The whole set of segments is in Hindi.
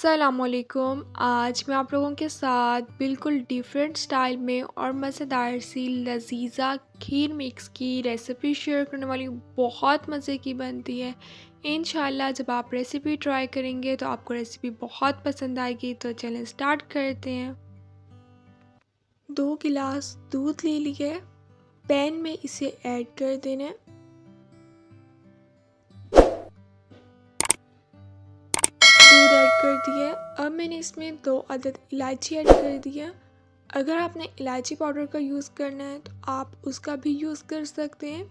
अस्सलामुअलैकुम। आज मैं आप लोगों के साथ बिल्कुल डिफरेंट स्टाइल में और मज़ेदार सी लजीज़ा खीर मिक्स की रेसिपी शेयर करने वाली हूँ। बहुत मज़े की बनती है। इंशाल्लाह जब आप रेसिपी ट्राई करेंगे तो आपको रेसिपी बहुत पसंद आएगी। तो चलें स्टार्ट करते हैं। 2 गिलास दूध ले लिए, पैन में इसे ऐड कर देना है। दूध ऐड कर दिया है। अब मैंने इसमें 2 अदद इलायची ऐड कर दिया। अगर आपने इलायची पाउडर का यूज़ करना है तो आप उसका भी यूज़ कर सकते हैं।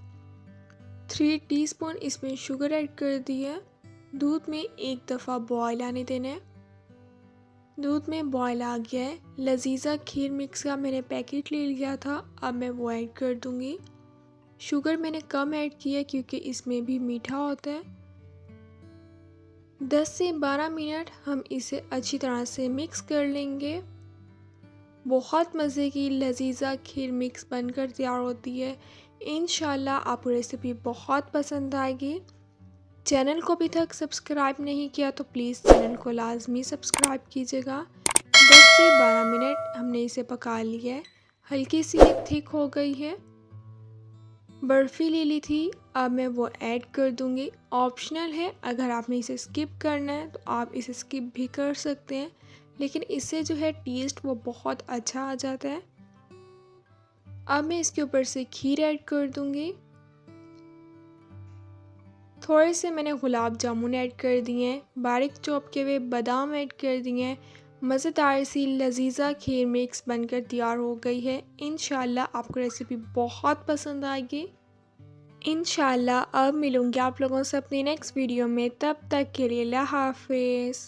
3 टीस्पून इसमें शुगर ऐड कर दिया। दूध में एक दफ़ा बॉयल आने देना है। दूध में बॉयल आ गया है। लजीज़ा खीर मिक्स का मैंने पैकेट ले लिया था, अब मैं वो ऐड कर दूँगी। शुगर मैंने कम ऐड किया क्योंकि इसमें भी मीठा होता है। 10 से 12 मिनट हम इसे अच्छी तरह से मिक्स कर लेंगे। बहुत मज़े की लजीज़ा खीर मिक्स बनकर तैयार होती है। इंशाल्लाह आपको रेसिपी बहुत पसंद आएगी। चैनल को अभी तक सब्सक्राइब नहीं किया तो प्लीज़ चैनल को लाजमी सब्सक्राइब कीजिएगा। 10 से 12 मिनट हमने इसे पका लिया है। हल्की सी थिक हो गई है। बर्फ़ी ले ली थी, अब मैं वो ऐड कर दूंगी। ऑप्शनल है, अगर आपने इसे स्किप करना है तो आप इसे स्किप भी कर सकते हैं, लेकिन इससे जो है टेस्ट वो बहुत अच्छा आ जाता है। अब मैं इसके ऊपर से खीर ऐड कर दूंगी। थोड़े से मैंने गुलाब जामुन ऐड कर दिए हैं। बारीक चॉप किए हुए बादाम ऐड कर दिए हैं। मज़ेदार सी लजीज़ा खीर मिक्स बनकर तैयार हो गई है। इंशाल्लाह आपको रेसिपी बहुत पसंद आएगी। इंशाल्लाह अब मिलूंगी आप लोगों से अपनी नेक्स्ट वीडियो में। तब तक के लिए अल्लाह हाफिज़।